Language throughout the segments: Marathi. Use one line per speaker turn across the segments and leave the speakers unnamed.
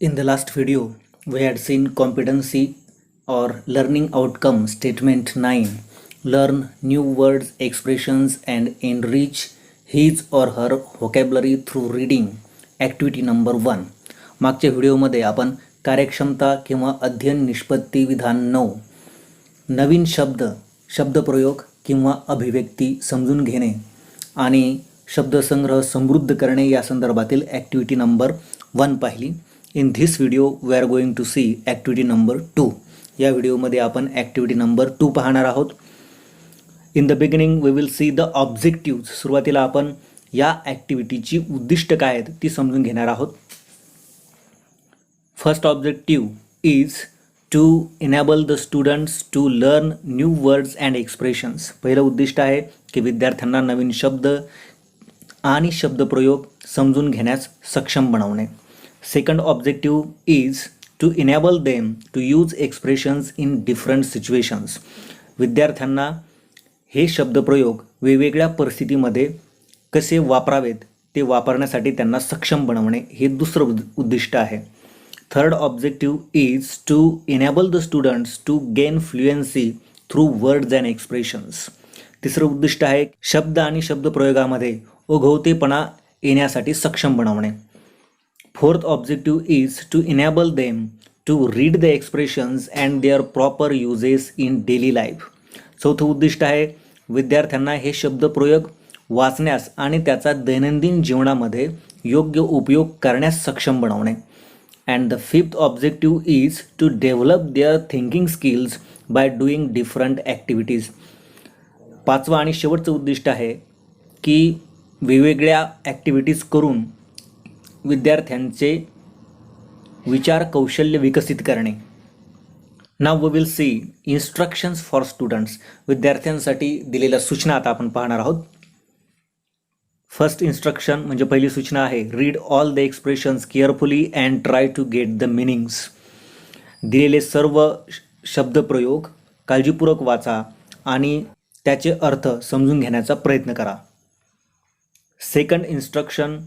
In the last video, we had seen competency or learning outcome statement 9. Learn new words, expressions, and enrich his or her vocabulary through reading. Activity number 1. मागच्या व्हिडिओमध्ये आपण कार्यक्षमता किंवा अध्ययन निष्पत्ती विधान 9 नवीन शब्द, शब्दप्रयोग किंवा अभिव्यक्ती समजून घेणे आणि शब्दसंग्रह समृद्ध करणे या संदर्भातील ॲक्टिव्हिटी नंबर 1 पाहिली. In this video we are going to see activity number 2. या व्हिडिओमध्ये आपण ॲक्टिव्हिटी नंबर 2 पाहणार आहोत. In the beginning we will see the objectives. सुरुवातीला आपण या ॲक्टिव्हिटीची उद्दिष्ट काय आहेत ती समजून घेणार आहोत. First objective is to enable the students to learn new words and expressions. पहिलं उद्दिष्ट आहे की विद्यार्थ्यांना नवीन शब्द आणि शब्दप्रयोग समजून घेण्यास सक्षम बनवणे. Second objective is to enable them to use expressions in different situations. विद्यार्थ्यांना हे शब्दप्रयोग वेगवेगळ्या परिस्थितीमध्ये कसे वापरावेत ते वापरण्यासाठी त्यांना सक्षम बनवणे हे दुसरं उद्दिष्ट आहे. Third objective is to enable the students to gain fluency through words and expressions. तिसरं उद्दिष्ट आहे शब्द आणि शब्दप्रयोगामध्ये ओघवतेपणा येण्यासाठी सक्षम बनवणे. Fourth objective is to enable them to read the expressions and their proper usages in daily life. चौथं उद्दिष्ट आहे विद्यार्थ्यांना हे शब्दप्रयोग वाचण्यास आणि त्याचा दैनंदिन जीवनामध्ये योग्य उपयोग करण्यास सक्षम बनवणे. And the fifth objective is to develop their thinking skills by doing different activities. पाचवं आणि शेवटचं उद्दिष्ट आहे की वेगवेगळ्या ॲक्टिव्हिटीज करून विद्यार्थ्यांचे विचार कौशल्य विकसित करणे. Now we will see instructions for students. विद्यार्थ्यांसाठी दिलेल्या सूचना आता आपण पाहणार आहोत. फर्स्ट इन्स्ट्रक्शन म्हणजे पहिली सूचना आहे read all the expressions carefully and try to get the meanings. दिलेले सर्व शब्दप्रयोग काळजीपूर्वक वाचा आणि त्याचे अर्थ समजून घेण्याचा प्रयत्न करा. सेकंड इन्स्ट्रक्शन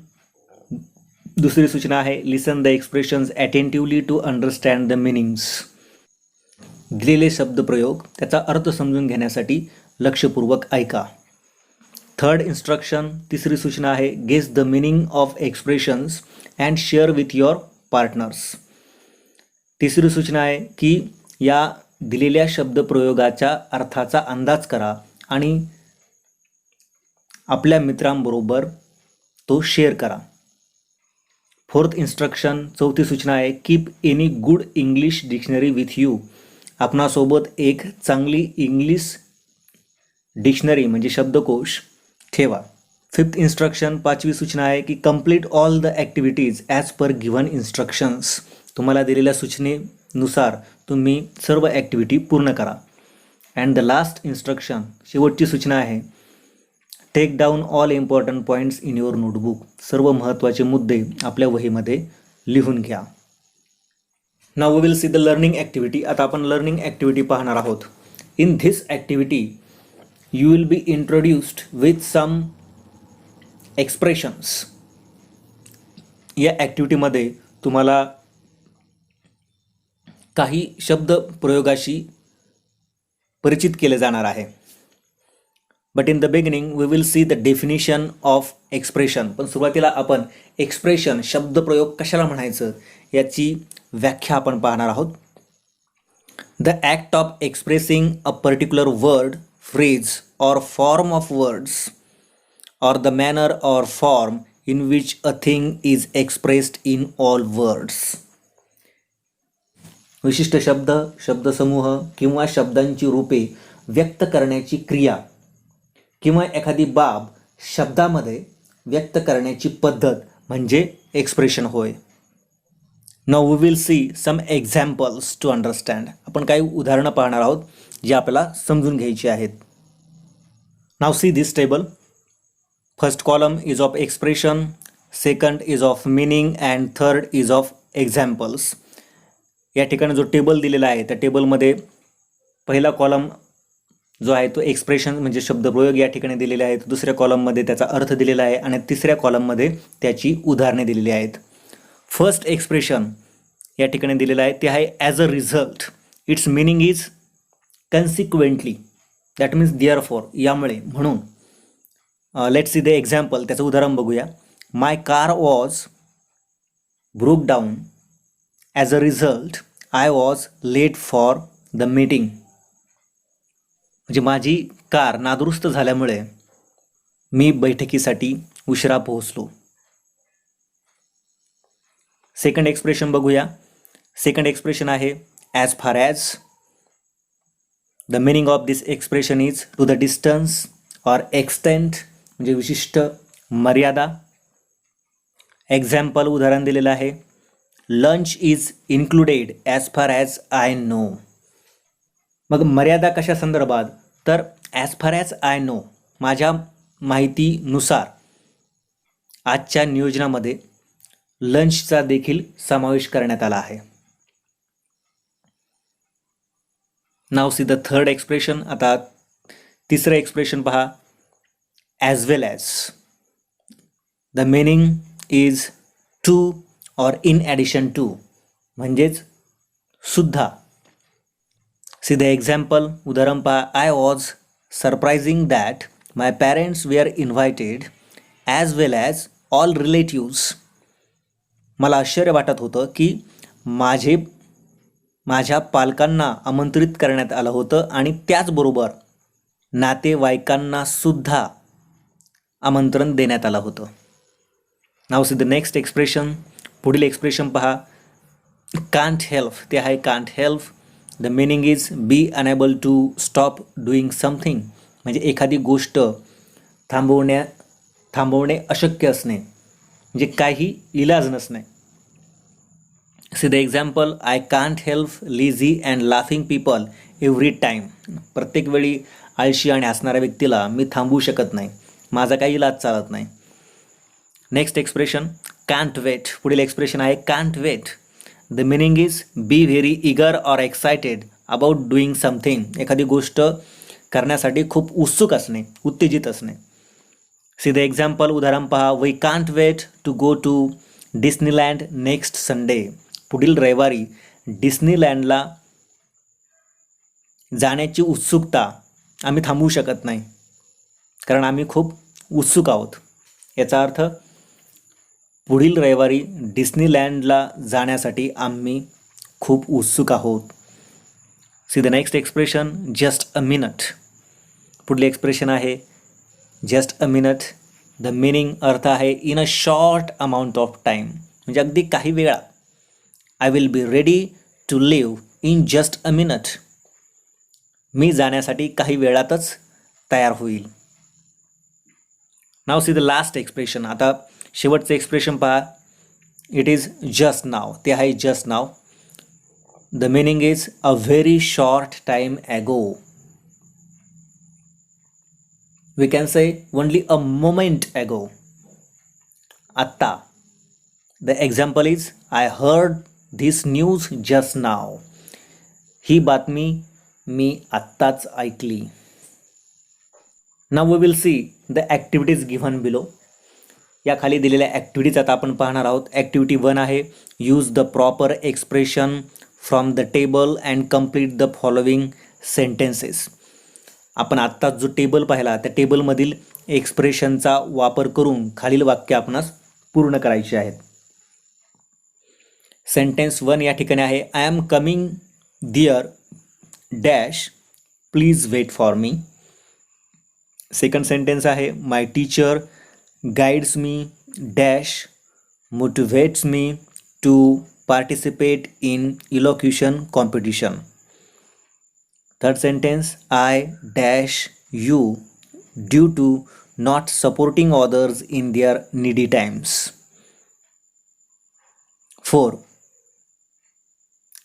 दुसरी सूचना आहे listen the expressions attentively to understand the meanings. दिलेले शब्दप्रयोग त्याचा अर्थ समजून घेण्यासाठी लक्षपूर्वक ऐका. थर्ड इन्स्ट्रक्शन तिसरी सूचना आहे guess the meaning of expressions and share with your partners. तिसरी सूचना आहे की या दिलेल्या शब्दप्रयोगाच्या अर्थाचा अंदाज करा आणि आपल्या मित्रांबरोबर तो शेअर करा. फोर्थ इन्स्ट्रक्शन चौथी सूचना आहे keep any good English dictionary with you. आपणासोबत एक चांगली इंग्लिश डिक्शनरी म्हणजे शब्दकोश ठेवा. फिफ्थ इन्स्ट्रक्शन पाचवी सूचना आहे की complete all the activities as per given instructions. तुम्हाला दिलेल्या सूचनेनुसार तुम्ही सर्व ॲक्टिव्हिटी पूर्ण करा. अँड द लास्ट इन्स्ट्रक्शन शेवटची सूचना आहे take down all important points in your notebook. सर्व महत्त्वाचे मुद्दे आपल्या वहीमध्ये लिहून घ्या. Now we will see the learning activity. आता आपण लर्निंग ॲक्टिव्हिटी पाहणार आहोत. In this activity you will be introduced with some expressions. या ॲक्टिव्हिटीमध्ये तुम्हाला काही शब्द प्रयोगाशी परिचित केले जाणार आहे. But in the beginning we will see the definition of expression. पण सुरुवातीला आपण एक्सप्रेशन शब्दप्रयोग कशाला म्हणायचं याची व्याख्या आपण पाहणार आहोत. The act of expressing a particular word, phrase or form of words or the manner or form in which a thing is expressed in all words. विशिष्ट शब्द, शब्दसमूह किंवा शब्दांची रूपे व्यक्त करण्याची क्रिया किंवा एखादी बाब शब्दामध्ये व्यक्त करण्याची पद्धत म्हणजे एक्सप्रेशन होय. Now we will see some examples to understand. आपण काही उदाहरणं पाहणार आहोत जी आपल्याला समजून घ्यायची आहेत. Now see this table. First column is of expression, second is of meaning and third is of examples. या ठिकाणी जो टेबल दिलेला आहे त्या टेबलमध्ये पहिला कॉलम जो आहे तो एक्सप्रेशन म्हणजे शब्दप्रयोग या ठिकाणी दिलेले आहेत. दुसऱ्या कॉलममध्ये त्याचा अर्थ दिलेला आहे आणि तिसऱ्या कॉलममध्ये त्याची उदाहरणे दिलेली आहेत. फर्स्ट एक्सप्रेशन या ठिकाणी दिलेलं आहे ते आहे as a result. Its meaning is consequently, that means therefore, यामुळे, म्हणून. लेट्स सी द एक्झाम्पल, त्याचं उदाहरण बघूया. My car was broke down, as a result I was late for the meeting. म्हणजे माझी कार नादुरुस्त झाल्यामुळे मी बैठकीसाठी उशिरा पोहोचलो. सेकंड एक्सप्रेशन बघूया. सेकंड एक्सप्रेशन आहे as far as. The meaning of this expression is to the distance or extent, म्हणजे विशिष्ट मर्यादा. एक्झाम्पल उदाहरण दिलेलं आहे, lunch is included as far as I know. मग मर्यादा कशा संदर्भात, तर as far as I know, माझ्या माहितीनुसार आजच्या नियोजनामध्ये लंचचा देखील समावेश करण्यात आला आहे. Now see the third expression. आता तिसरं एक्सप्रेशन पहा, as well as. The meaning is to or in addition to, म्हणजेच सुद्धा. सी द एक्झाम्पल, उदाहरण पहा, I was surprising that my parents were invited as well as all relatives. मला आश्चर्य वाटत होतं की माझ्या पालकांना आमंत्रित करण्यात आलं होतं आणि त्याचबरोबर नातेवाईकांना सुद्धा आमंत्रण देण्यात आलं होतं. Now see the next expression. पुढील एक्सप्रेशन पहा, कांट हेल्प. ते आहे can't help. The meaning is be unable to stop doing something, म्हणजे एखादी गोष्ट थांबवणे अशक्य असणे, म्हणजे काही इलाज नसणे. C the example, I can't help lazy and laughing people every time. प्रत्येक वेळी आळशी आणि हसणाऱ्या व्यक्तीला मी थांबवू शकत नाही, माझा काही इलाज चालत नाही. Next expression, can't wait. पुढील एक्सप्रेशन आहे can't wait. The meaning is be very eager or excited about doing something. एखादी गोष्ट करण्यासाठी खूप उत्सुक असणे, उत्तेजित असणे. सी द एक्झाम्पल, उदाहरण पहा, we can't wait to go to Disneyland next Sunday. पुढील रविवारी डिस्नीलँडला जाण्याची उत्सुकता आम्ही थांबवू शकत नाही, कारण आम्ही खूप उत्सुक आहोत. याचा अर्थ पुढील रविवारी डिस्नीलँडला जाण्यासाठी आम्ही खूप उत्सुक आहोत. See the next expression, just a minute. पुढले एक्सप्रेशन आहे just a minute. The meaning, अर्थ आहे in a short amount of time, म्हणजे अगदी काही वेळा. I will be ready to leave in just a minute. मी जाण्यासाठी काही वेळातच तयार होईल. Now see the last expression. आता शेवटचं एक्सप्रेशन पहा, इट इज जस्ट नाव. ते आहे just now. The meaning is a very short time ago. We can say only a moment ago, आत्ता. The example is I heard this news just now. ही बातमी मी आत्ताच ऐकली. Now we will see the activities given below. या खाली दिलेल्या ॲक्टिव्हिटीज आता आपण पाहणार आहोत. ॲक्टिव्हिटी 1 आहे, use the proper expression from the table and complete the following sentences. आपण आत्ता जो टेबल पाहिला त्या टेबलमधील एक्सप्रेशनचा वापर करून खालील वाक्य आपणास पूर्ण करायचे आहेत. सेंटेन्स 1 या ठिकाणी आहे, I am coming there dash please wait for me. Second sentence आहे, my teacher guides me dash motivates me to participate in elocution competition. Third sentence, I dash you due to not supporting others in their needy times. 4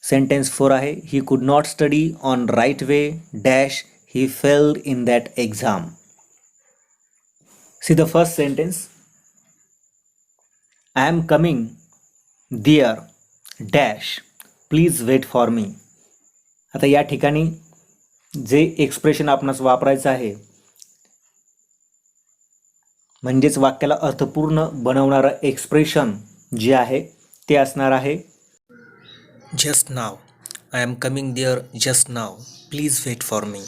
sentence 4 आहे, he could not study on right way dash he failed in that exam. See the first sentence, I am coming there dash please wait for me. आता या ठिकाणी जे एक्सप्रेशन आपणास वापरायचं आहे, म्हणजेच वाक्याला अर्थपूर्ण बनवणारं एक्सप्रेशन जे आहे ते असणार आहे
Just now. I am coming there just now. Please wait for me.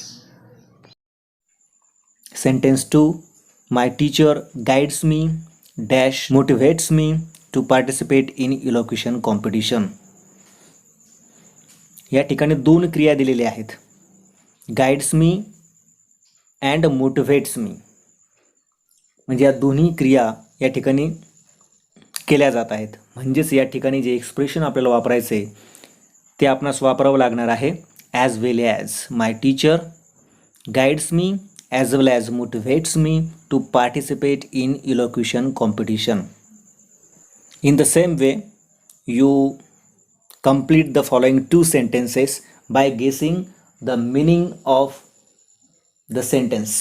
Sentence 2. My teacher guides me dash motivates me to participate in elocution competition. या ठिकाणी दोन क्रिया दिलेल्या आहेत. Guides me and motivates me. म्हणजे या दोन्ही क्रिया या ठिकाणी केल्या जात आहेत. म्हणजेच या ठिकाणी जे एक्सप्रेशन आपल्याला वापरायचे आहे ते आपणास वापरावं लागणार आहे. As well as my teacher guides me as well as motivates me to participate in elocution competition. In the same way, you complete the following two sentences by guessing the meaning of the sentence.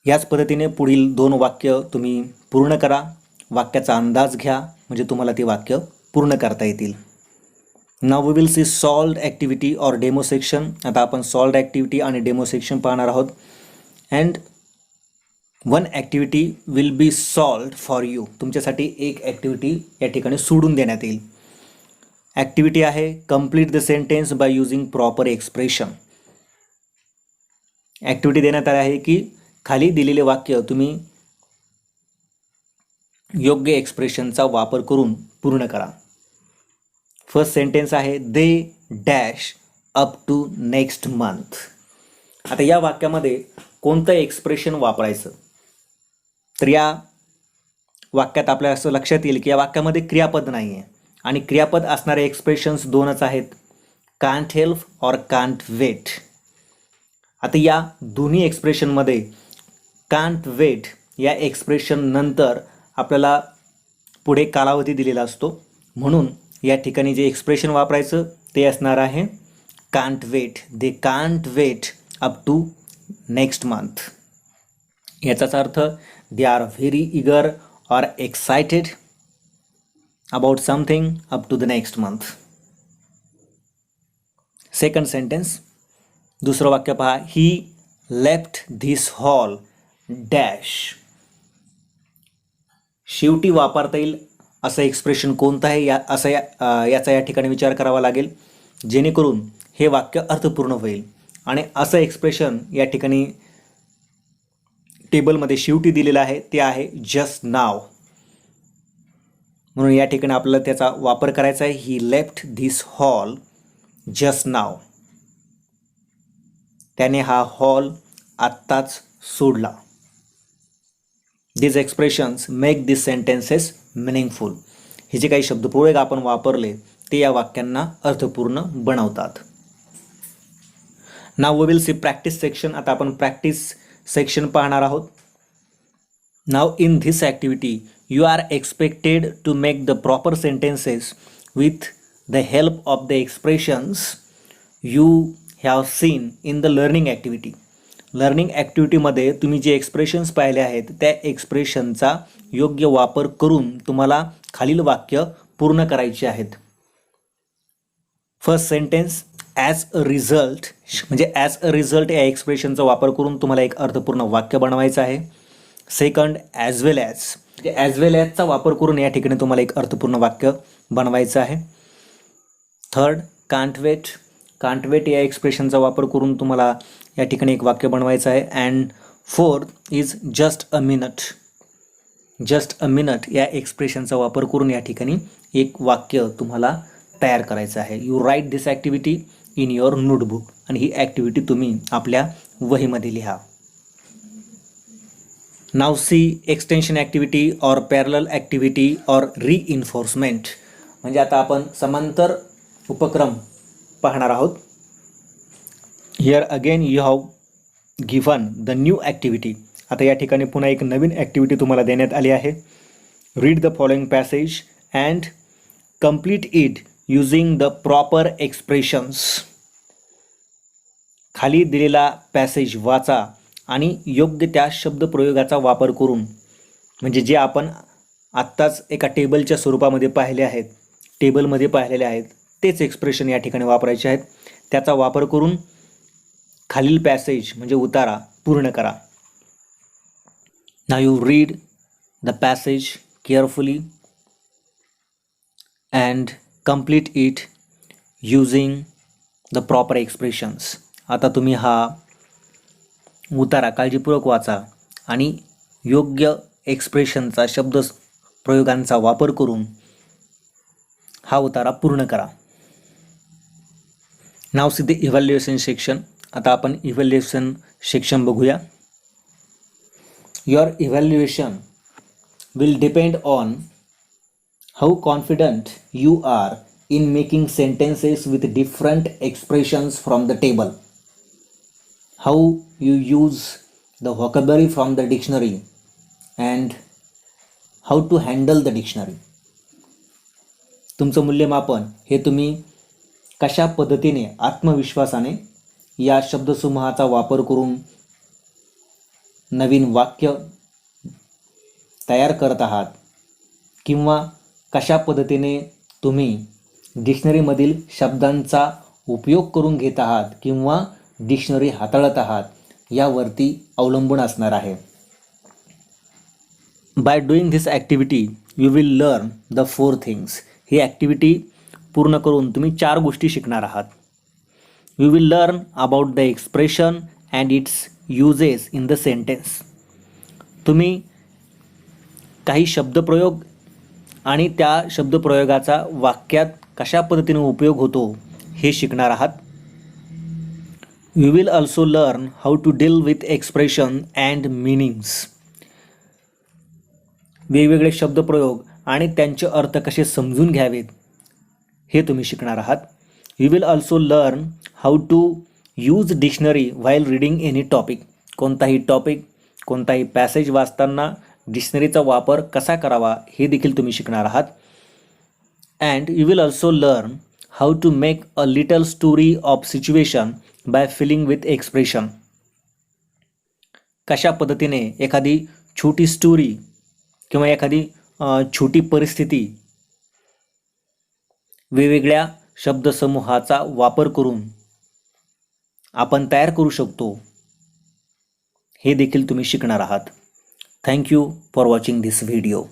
याच पद्धतीने पुढील दोन वाक्य तुम्ही पूर्ण करा. वाक्याचा अंदाज घ्या म्हणजे तुम्हाला ती वाक्य पूर्ण करता येतील. Now we will see solved activity or demo section. आता आपण solved activity आणि demo section पाहणार आहोत. And one activity will be solved for you. तुमच्यासाठी एक ॲक्टिव्हिटी या ठिकाणी सोडून देण्यात येईल. ॲक्टिव्हिटी आहे complete the sentence by using proper expression. Activity देण्यात आली आहे की खाली दिलेले वाक्य तुम्ही योग्य एक्सप्रेशनचा वापर करून पूर्ण करा. फर्स्ट सेंटेन्स आहे they dash up to next month. आता या वाक्यामध्ये कोणतं एक्सप्रेशन वापरायचं तर या वाक्यात आपल्या असं लक्षात येईल की या वाक्यामध्ये क्रियापद नाही आहे आणि क्रियापद असणारे एक्सप्रेशन्स दोनच आहेत. कांट हेल्प और कांट वेट. आता या दोन्ही एक्सप्रेशनमध्ये कांट वेट या एक्सप्रेशन नंतर आपल्याला पुढे कालावधी दिलेला असतो. म्हणून या ठिकाणी जे एक्सप्रेशन वापरायचं ते असणार आहे can't wait. They can't wait up to next month. याचाच अर्थ they are very eager or excited about something up to the next month. Second sentence दुसरं वाक्य पहा. He left this hall dash. शेवटी वापरता येईल असं एक्सप्रेशन कोणतं आहे याचा या ठिकाणी विचार करावा लागेल जेणेकरून हे वाक्य अर्थपूर्ण होईल. आणि असं एक्सप्रेशन या ठिकाणी टेबलमध्ये शेवटी दिलेलं आहे ते आहे जस्ट नाव. म्हणून या ठिकाणी आपल्याला त्याचा वापर करायचा आहे. ही लेफ्ट धिस हॉल जस्ट नाव. त्याने हा हॉल आत्ताच सोडला. These expressions make these sentences meaningful. हे जे काही शब्दप्रयोग आपण वापरले ते या वाक्यांना अर्थपूर्ण बनवतात. Now we will see practice section. आता आपण practice section पाहणार आहोत. Now in this activity you are expected to make the proper sentences with the help of the expressions you have seen in the learning activity. Learning ॲक्टिव्हिटीमध्ये तुम्ही जे एक्सप्रेशन्स पाहिले आहेत त्या एक्सप्रेशनचा योग्य वापर करून तुम्हाला खालील वाक्य पूर्ण करायचे आहेत. First sentence as a result म्हणजे ॲज अ रिझल्ट या एक्सप्रेशनचा वापर करून तुम्हाला एक अर्थपूर्ण वाक्य बनवायचं आहे. सेकंड ॲज वेल ॲज म्हणजे ॲज वेल ॲजचा वापर करून या ठिकाणी तुम्हाला एक अर्थपूर्ण वाक्य बनवायचं आहे. Third can't wait. Can't wait या एक्सप्रेशनचा वापर करून तुम्हाला या ठिकाणी एक वाक्य बनवायचं आहे. And fourth is just a minute. Just a minute या एक्सप्रेशनचा वापर करून या ठिकाणी एक वाक्य तुम्हाला तयार करायचं आहे. You write this activity in your notebook. आणि ही ॲक्टिव्हिटी तुम्ही आपल्या वहीमध्ये लिहा. Now see extension activity or parallel activity or reinforcement. म्हणजे आता आपण समांतर उपक्रम पाहणार आहोत. Here again you have given the new activity. आता या ठिकाणी पुन्हा एक नवीन ॲक्टिव्हिटी तुम्हाला देण्यात आली आहे. Read the following passage and complete it using the proper expressions. खाली दिलेला पॅसेज वाचा आणि योग्य त्या शब्दप्रयोगाचा वापर करून म्हणजे जे आपण आत्ताच एका टेबलच्या स्वरूपामध्ये पाहिले आहेत टेबलमध्ये पाहिलेले आहेत तेच एक्सप्रेशन या ठिकाणी वापरायचे आहेत. त्याचा वापर करून खालील पॅसेज म्हणजे उतारा पूर्ण करा. Now you read the passage carefully and complete it using the proper expressions. आता तुम्ही हा उतारा काळजीपूर्वक वाचा आणि योग्य एक्सप्रेशनचा शब्द प्रयोगांचा वापर करून हा उतारा पूर्ण करा. Now see the evaluation section. आता आपण इव्हॅल्युएशन सेक्शन बघूया. Your evaluation will depend on how confident you are in making sentences with different expressions from the table, how you use the vocabulary from the dictionary, and how to handle the dictionary. तुमचं मूल्यमापन हे तुम्ही कशा पद्धतीने आत्मविश्वासाने या शब्दसमूहाचा वापर करून नवीन वाक्य तयार करत आहात किंवा कशा पद्धतीने तुम्ही डिक्शनरीमधील शब्दांचा उपयोग करून घेत आहात किंवा डिक्शनरी हाताळत आहात यावरती अवलंबून असणार आहे. Bye doing this activity you will learn the 4 things. He activity पूर्ण करून तुम्ही 4 गोष्टी शिकणार आहात. You will learn about the expression and it's uses in the sentence. तुम्ही काही शब्दप्रयोग आणि त्या शब्दप्रयोगाचा वाक्यात कशा पद्धतीने उपयोग होतो हे शिकणार आहात. You will also learn how to deal with expression and meanings. वेगवेगळे शब्दप्रयोग आणि त्यांचे अर्थ कसे समजून घ्यावेत हे तुम्ही शिकणार आहात. You will also learn how to use dictionary while reading any topic. कोणताही टॉपिक कोणताही पॅसेज वाचताना डिक्शनरीचा वापर कसा करावा हे देखील तुम्ही शिकणार आहात. And you will also learn how to make a little story of situation by filling with expression. कशा पद्धतीने एखादी छोटी स्टोरी किंवा एखादी छोटी परिस्थिती वेगवेगळ्या शब्दसमूहाचा वापर करून आपण तयार करू शकतो हे देखील तुम्ही शिकणार आहात. Thank you for watching this video.